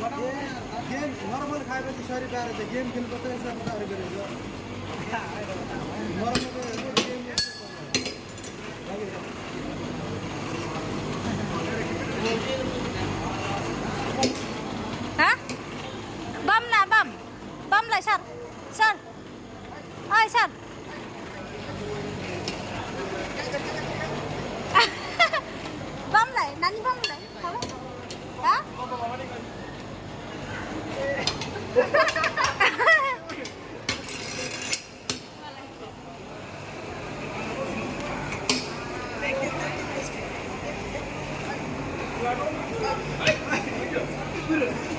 Game normal खाएपछि शरीर बाहिर चाहिँ गेम खेल्नुपर्छ यसमा अगाडि गरेर normal game hả băm nè băm lại sân sân ơi sân băm lại đánh băm lại hả Good.